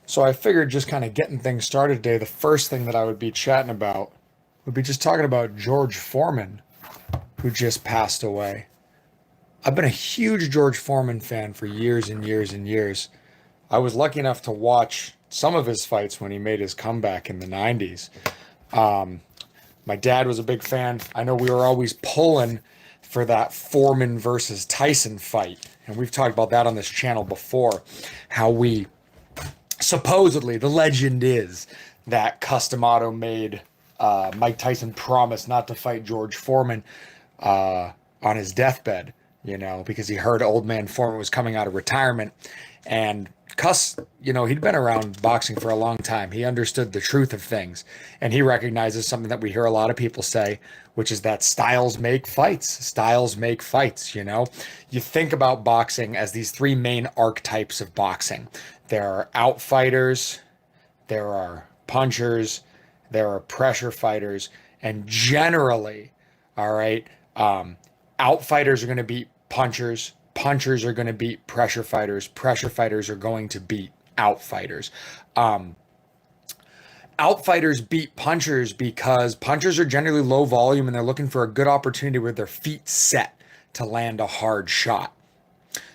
So I figured just kind of getting things started today, the first thing that I would be chatting about would be just talking about George Foreman, who just passed away. I've been a huge George Foreman fan for years and years and years. I was lucky enough to watch some of his fights when he made his comeback in the 90s. Um, my dad was a big fan. I know we were always pulling for that Foreman versus Tyson fight. And we've talked about that on this channel before, how we supposedly the legend is that Customato made Mike Tyson promise not to fight George Foreman on his deathbed, because he heard old man Foreman was coming out of retirement. And he'd been around boxing for a long time. He understood the truth of things. And he recognizes something that we hear a lot of people say, which is that styles make fights. Styles make fights, You think about boxing as these three main archetypes of boxing. There are outfighters, there are punchers, there are pressure fighters, and generally, all right, outfighters are going to beat punchers, punchers are going to beat pressure fighters are going to beat outfighters. Um, Outfighters beat punchers because punchers are generally low volume and they're looking for a good opportunity with their feet set to land a hard shot.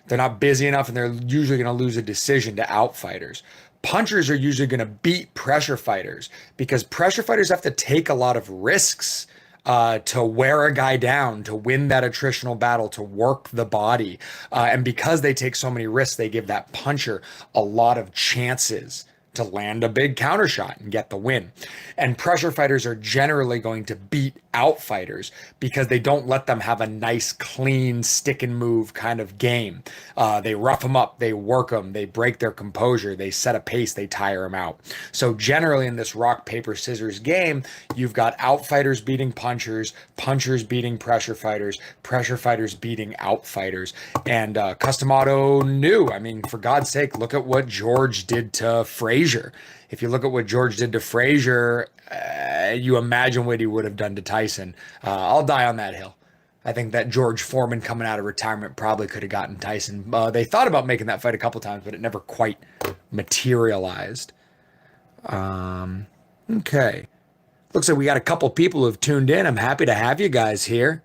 They're not busy enough and they're usually going to lose a decision to outfighters. Punchers are usually going to beat pressure fighters because pressure fighters have to take a lot of risks to wear a guy down, to win that attritional battle, to work the body. And because they take so many risks, they give that puncher a lot of chances to land a big counter shot and get the win. And pressure fighters are generally going to beat outfighters because they don't let them have a nice, clean, stick and move kind of game. They rough them up, they work them, they break their composure, they set a pace, they tire them out. So generally in this rock, paper, scissors game, you've got outfighters beating punchers, punchers beating pressure fighters beating outfighters. And Customato knew, I mean, for God's sake, look at what George did to Frazier. If you look at what George did to Frazier, you imagine what he would have done to Tyson. I'll die on that hill. I think that George Foreman coming out of retirement probably could have gotten Tyson. They thought about making that fight a couple times, but it never quite materialized. Okay. Looks like we got a couple people who have tuned in. I'm happy to have you guys here.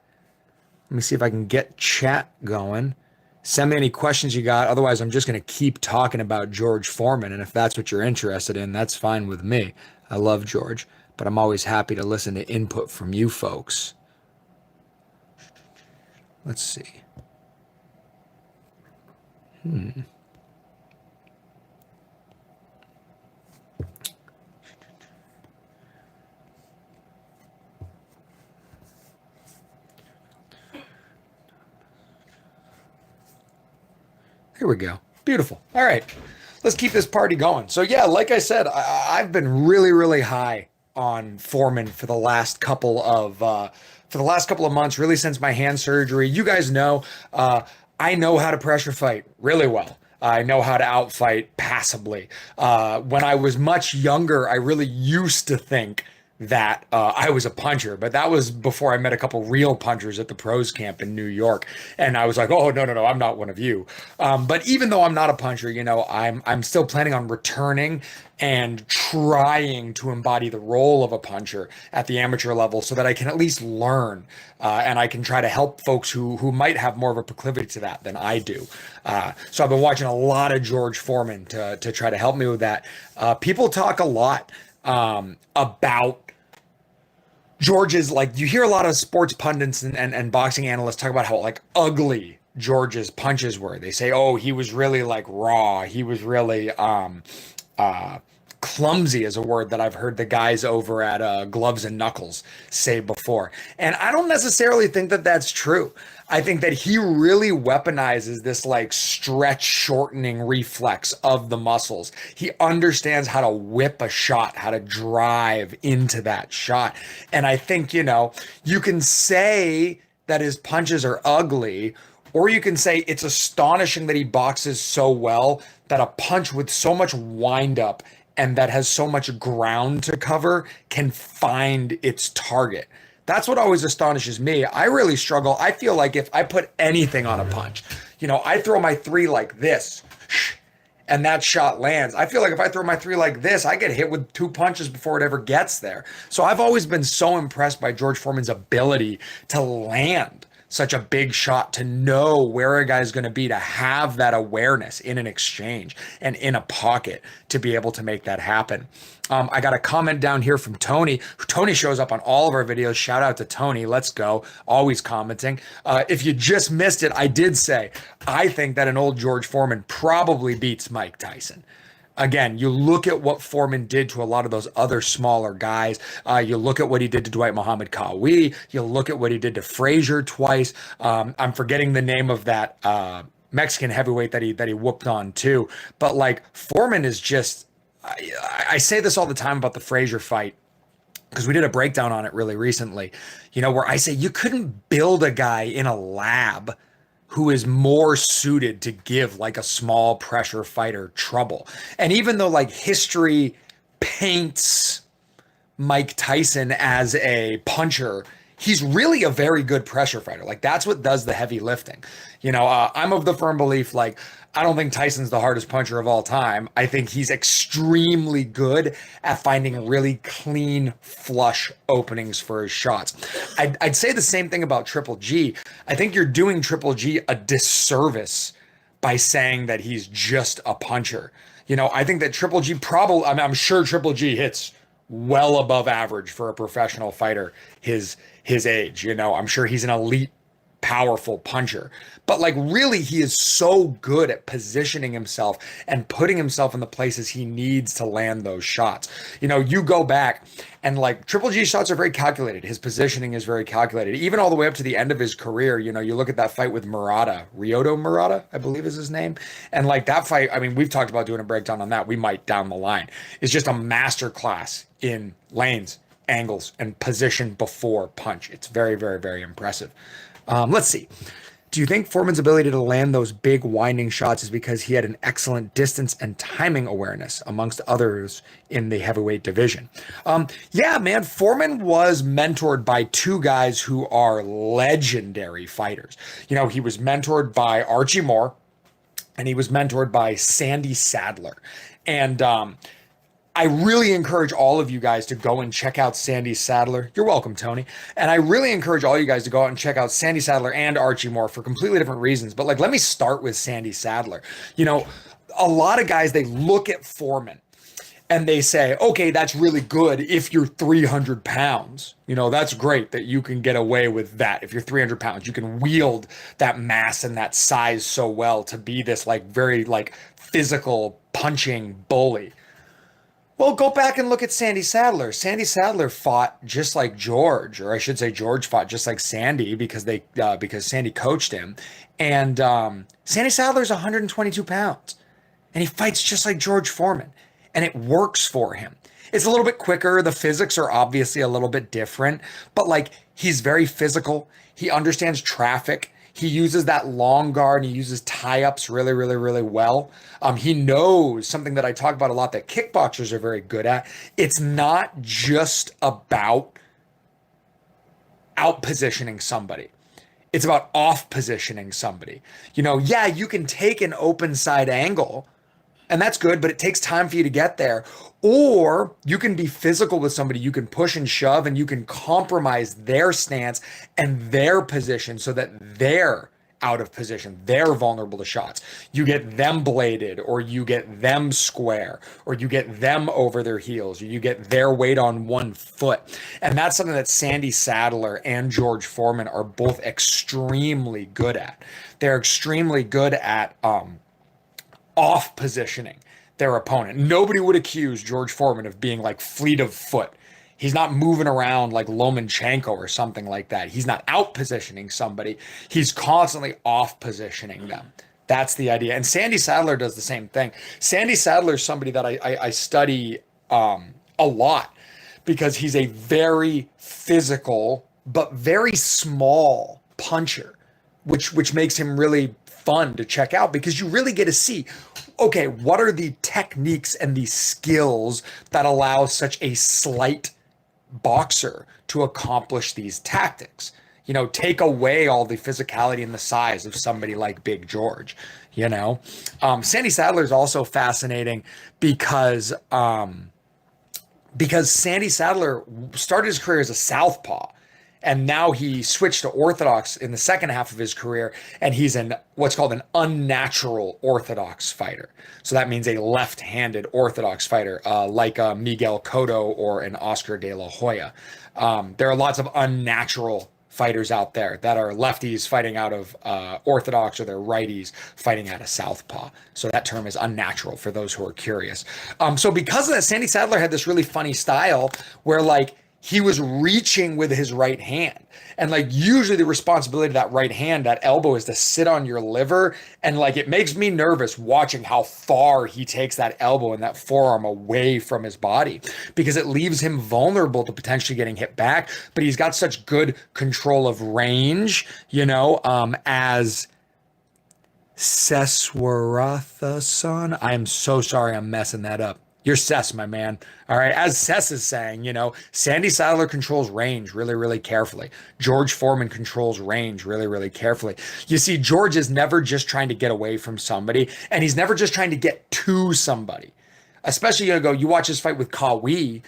Let me see if I can get chat going. Send me any questions you got. Otherwise, I'm just going to keep talking about George Foreman. And if that's what you're interested in, that's fine with me. I love George, but I'm always happy to listen to input from you folks. Let's see. Here we go. Beautiful. All right. Let's keep this party going. So yeah, like I said, I've been really, really high on Foreman for the last couple of months, really since my hand surgery. You guys know, I know how to pressure fight really well. I know how to outfight passably. When I was much younger, I really used to think that I was a puncher, but that was before I met a couple real punchers at the pros camp in New York. And I was like, oh, no, I'm not one of you. But even though I'm not a puncher, I'm still planning on returning and trying to embody the role of a puncher at the amateur level so that I can at least learn and I can try to help folks who might have more of a proclivity to that than I do. So I've been watching a lot of George Foreman to try to help me with that. People talk a lot about George's, like, you hear a lot of sports pundits and boxing analysts talk about how like ugly George's punches were. They say, oh, he was really like raw. He was really clumsy is a word that I've heard the guys over at Gloves and Knuckles say before. And I don't necessarily think that that's true. I think that he really weaponizes this like stretch shortening reflex of the muscles. He understands how to whip a shot, how to drive into that shot. And I think, you can say that his punches are ugly, or you can say it's astonishing that he boxes so well that a punch with so much wind up and that has so much ground to cover can find its target. That's what always astonishes me. I really struggle. I feel like if I put anything on a punch, I throw my three like this, and that shot lands. I feel like if I throw my three like this, I get hit with two punches before it ever gets there. So I've always been so impressed by George Foreman's ability to land such a big shot, to know where a guy's going to be, to have that awareness in an exchange and in a pocket to be able to make that happen. I got a comment down here from Tony. Tony shows up on all of our videos. Shout out to Tony. Let's go. Always commenting. If you just missed it, I did say, I think that an old George Foreman probably beats Mike Tyson. Again, you look at what Foreman did to a lot of those other smaller guys. You look at what he did to Dwight Muhammad Qawi. You look at what he did to Frazier twice. I'm forgetting the name of that Mexican heavyweight that he whooped on too. But like, Foreman is just, I say this all the time about the Frazier fight, because we did a breakdown on it really recently, where I say you couldn't build a guy in a lab who is more suited to give like a small pressure fighter trouble. And even though like history paints Mike Tyson as a puncher, he's really a very good pressure fighter. Like, that's what does the heavy lifting. I'm of the firm belief, like, I don't think Tyson's the hardest puncher of all time. I think he's extremely good at finding really clean, flush openings for his shots. I'd say the same thing about Triple G. I think you're doing Triple G a disservice by saying that he's just a puncher. I think that Triple G probably, I'm sure Triple G hits well above average for a professional fighter his age. I'm sure he's an elite, powerful puncher. But like, really, he is so good at positioning himself and putting himself in the places he needs to land those shots. You go back and like, Triple G shots are very calculated. His positioning is very calculated, even all the way up to the end of his career. You look at that fight with Ryoto Murata, I believe is his name. And like, that fight, I mean, we've talked about doing a breakdown on that. We might down the line. It's just a masterclass in lanes, angles, and position before punch. It's very, very, very impressive. Let's see. Do you think Foreman's ability to land those big winding shots is because he had an excellent distance and timing awareness amongst others in the heavyweight division? Yeah, man, Foreman was mentored by two guys who are legendary fighters. He was mentored by Archie Moore, and he was mentored by Sandy Sadler. And I really encourage all of you guys to go and check out Sandy Sadler. You're welcome, Tony. And I really encourage all you guys to go out and check out Sandy Sadler and Archie Moore for completely different reasons. But like, let me start with Sandy Sadler. A lot of guys, they look at Foreman and they say, okay, that's really good if you're 300 pounds. That's great that you can get away with that. If you're 300 pounds, you can wield that mass and that size so well to be this like very like physical punching bully. Well, go back and look at Sandy Sadler. Sandy Sadler fought just like George, or I should say George fought just like Sandy because Sandy coached him. And Sandy Sadler's 122 pounds, and he fights just like George Foreman, and it works for him. It's a little bit quicker. The physics are obviously a little bit different, but like, he's very physical. He understands traffic. He uses that long guard and he uses tie-ups really, really, really well. He knows something that I talk about a lot that kickboxers are very good at. It's not just about out-positioning somebody. It's about off-positioning somebody. Yeah, you can take an open side angle, and that's good, but it takes time for you to get there. Or you can be physical with somebody, you can push and shove, and you can compromise their stance and their position so that they're out of position, they're vulnerable to shots. You get them bladed, or you get them square, or you get them over their heels, or you get their weight on one foot. And that's something that Sandy Sadler and George Foreman are both extremely good at. They're extremely good at off positioning their opponent. Nobody would accuse George Foreman of being like fleet of foot. He's not moving around like Lomachenko or something like that. He's not out positioning somebody. He's constantly off positioning them. That's the idea. And Sandy Sadler does the same thing. Sandy Sadler is somebody that I study a lot because he's a very physical but very small puncher, which makes him really fun to check out because you really get to see, okay, what are the techniques and the skills that allow such a slight boxer to accomplish these tactics? take away all the physicality and the size of somebody like Big George, you know. Sandy Sadler is also fascinating because Sandy Sadler started his career as a southpaw, and now he switched to orthodox in the second half of his career, and he's an what's called an unnatural orthodox fighter. So that means a left-handed orthodox fighter, like a Miguel Cotto or an Oscar De La Hoya. There are lots of unnatural fighters out there that are lefties fighting out of orthodox, or they're righties fighting out of southpaw. So that term is unnatural for those who are curious. So because of that, Sandy Sadler had this really funny style where like he was reaching with his right hand. And like usually the responsibility of that right hand, that elbow, is to sit on your liver. And like it makes me nervous watching how far he takes that elbow and that forearm away from his body, because it leaves him vulnerable to potentially getting hit back. But he's got such good control of range, as Seswaratha-san. I am so sorry I'm messing that up. You're Sess, my man. All right. As Sess is saying, Sandy Sadler controls range really, really carefully. George Foreman controls range really, really carefully. You see, George is never just trying to get away from somebody, and he's never just trying to get to somebody. Especially, you watch his fight with Kawi.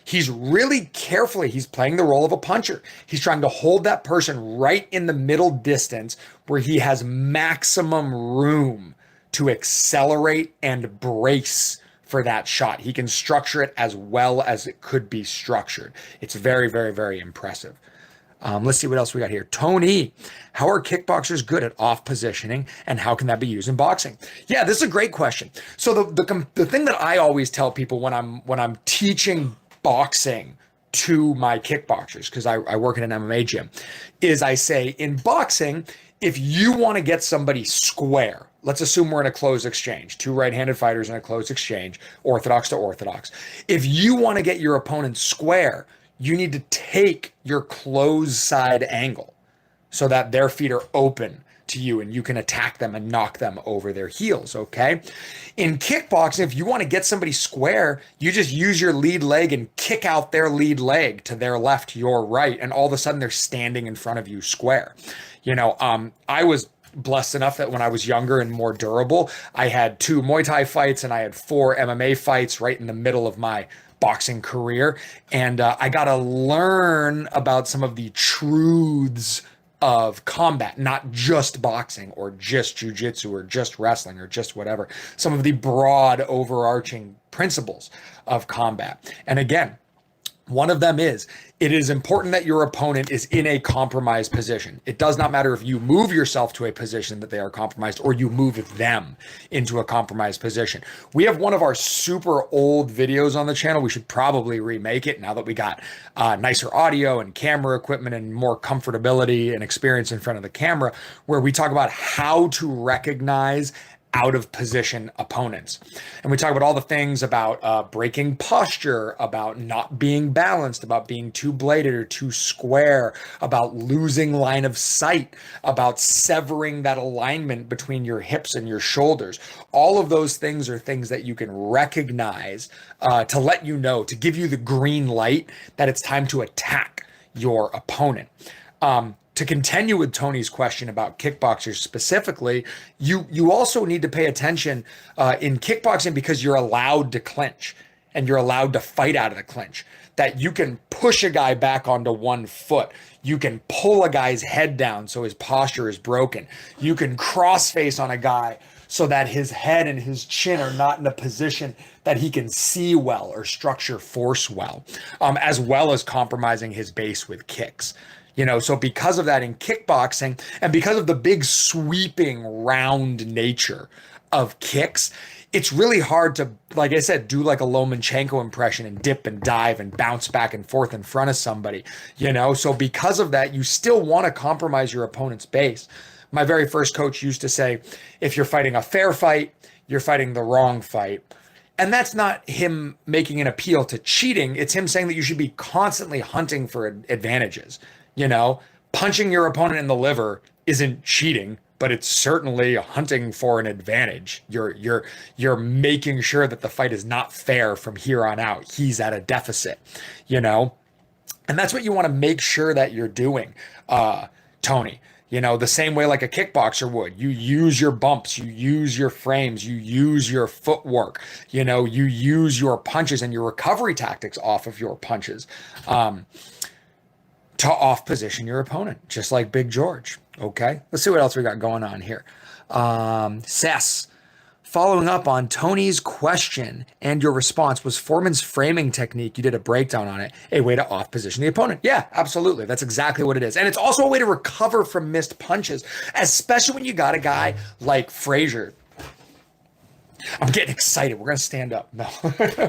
He's really carefully, he's playing the role of a puncher. He's trying to hold that person right in the middle distance where he has maximum room to accelerate and brace for that shot. He can structure it as well as it could be structured. It's very, very, very impressive. Let's see what else we got here. Tony, how are kickboxers good at off positioning, and how can that be used in boxing? Yeah, this is a great question. So the thing that I always tell people when I'm teaching boxing to my kickboxers, because I work in an MMA gym, is I say in boxing, if you want to get somebody square, let's assume we're in a closed exchange, two right-handed fighters in a closed exchange, orthodox to orthodox. If you want to get your opponent square, you need to take your closed side angle so that their feet are open to you and you can attack them and knock them over their heels, okay? In kickboxing, if you want to get somebody square, you just use your lead leg and kick out their lead leg to their left, your right, and all of a sudden they're standing in front of you square. I was blessed enough that when I was younger and more durable, I had 2 Muay Thai fights and I had 4 MMA fights right in the middle of my boxing career. And I got to learn about some of the truths of combat, not just boxing or just jujitsu or just wrestling or just whatever, some of the broad overarching principles of combat. And again, one of them is, it is important that your opponent is in a compromised position. It does not matter if you move yourself to a position that they are compromised or you move them into a compromised position. We have one of our super old videos on the channel. We should probably remake it now that we got nicer audio and camera equipment and more comfortability and experience in front of the camera, where we talk about how to recognize out of position opponents. And we talk about all the things about breaking posture, about not being balanced, about being too bladed or too square, about losing line of sight, about severing that alignment between your hips and your shoulders. All of those things are things that you can recognize to let you know, to give you the green light that it's time to attack your opponent. To continue with Tony's question about kickboxers specifically, you also need to pay attention in kickboxing, because you're allowed to clinch and you're allowed to fight out of the clinch, that you can push a guy back onto one foot. You can pull a guy's head down so his posture is broken. You can cross-face on a guy so that his head and his chin are not in a position that he can see well or structure force well, as well as compromising his base with kicks. So because of that in kickboxing, and because of the big sweeping round nature of kicks, it's really hard to, like I said, do like a Lomachenko impression and dip and dive and bounce back and forth in front of somebody, So because of that, you still want to compromise your opponent's base. My very first coach used to say, if you're fighting a fair fight, you're fighting the wrong fight. And that's not him making an appeal to cheating. It's him saying that you should be constantly hunting for advantages. Punching your opponent in the liver isn't cheating, but it's certainly hunting for an advantage. You're making sure that the fight is not fair from here on out. He's at a deficit, And that's what you want to make sure that you're doing, Tony. The same way like a kickboxer would. You use your bumps, you use your frames, you use your footwork, you use your punches and your recovery tactics off of your punches to off position your opponent, just like Big George. Okay, let's see what else we got going on here. Sess. Following up on Tony's question and your response, was Foreman's framing technique, you did a breakdown on it, a way to off position the opponent? Yeah, absolutely. That's exactly what it is. And it's also a way to recover from missed punches, especially when you got a guy like Frazier. I'm getting excited. We're going to stand up. No,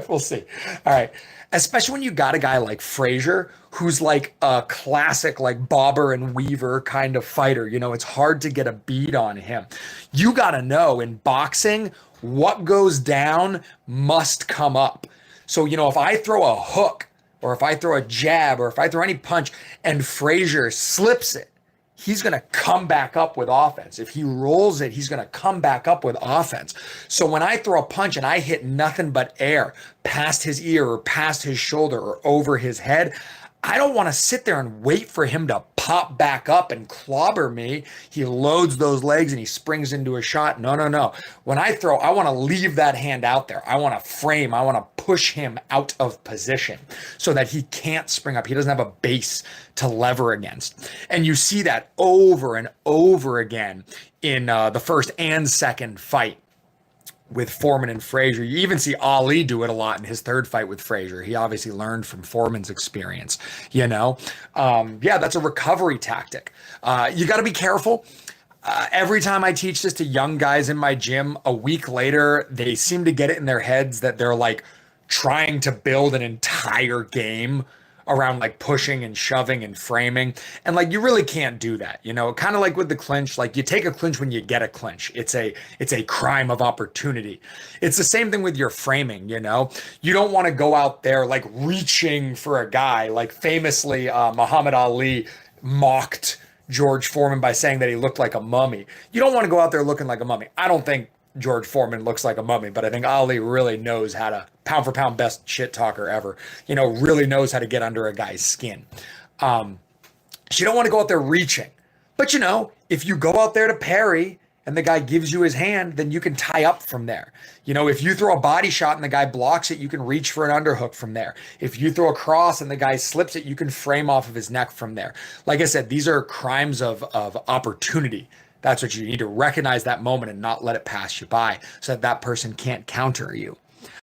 we'll see. All right. Especially when you got a guy like Frazier, who's like a classic, like bobber and weaver kind of fighter. It's hard to get a beat on him. You got to know in boxing, what goes down must come up. So, if I throw a hook or if I throw a jab or if I throw any punch and Frazier slips it, he's going to come back up with offense. If he rolls it, he's going to come back up with offense. So when I throw a punch and I hit nothing but air past his ear or past his shoulder or over his head, I don't want to sit there and wait for him to pop back up and clobber me. He loads those legs and he springs into a shot. No, no, no. When I throw, I want to leave that hand out there. I want to frame. I want to push him out of position so that he can't spring up. He doesn't have a base to lever against. And you see that over and over again in the first and second fight with Foreman and Frazier. You even see Ali do it a lot in his third fight with Frazier. He obviously learned from Foreman's experience, Yeah, that's a recovery tactic. You got to be careful. Every time I teach this to young guys in my gym, a week later, they seem to get it in their heads that they're like trying to build an entire game around like pushing and shoving and framing. And like you really can't do that, kind of like with the clinch. Like you take a clinch when you get a clinch. It's a crime of opportunity. It's the same thing with your framing, You don't want to go out there like reaching for a guy. Like famously, Muhammad Ali mocked George Foreman by saying that he looked like a mummy. You don't want to go out there looking like a mummy. I don't think George Foreman looks like a mummy, but I think Ali really knows how to, pound for pound, best shit talker ever, really knows how to get under a guy's skin. So you don't want to go out there reaching. But, if you go out there to parry and the guy gives you his hand, then you can tie up from there. If you throw a body shot and the guy blocks it, you can reach for an underhook from there. If you throw a cross and the guy slips it, you can frame off of his neck from there. Like I said, these are crimes of opportunity. That's what you need to recognize that moment and not let it pass you by so that that person can't counter you.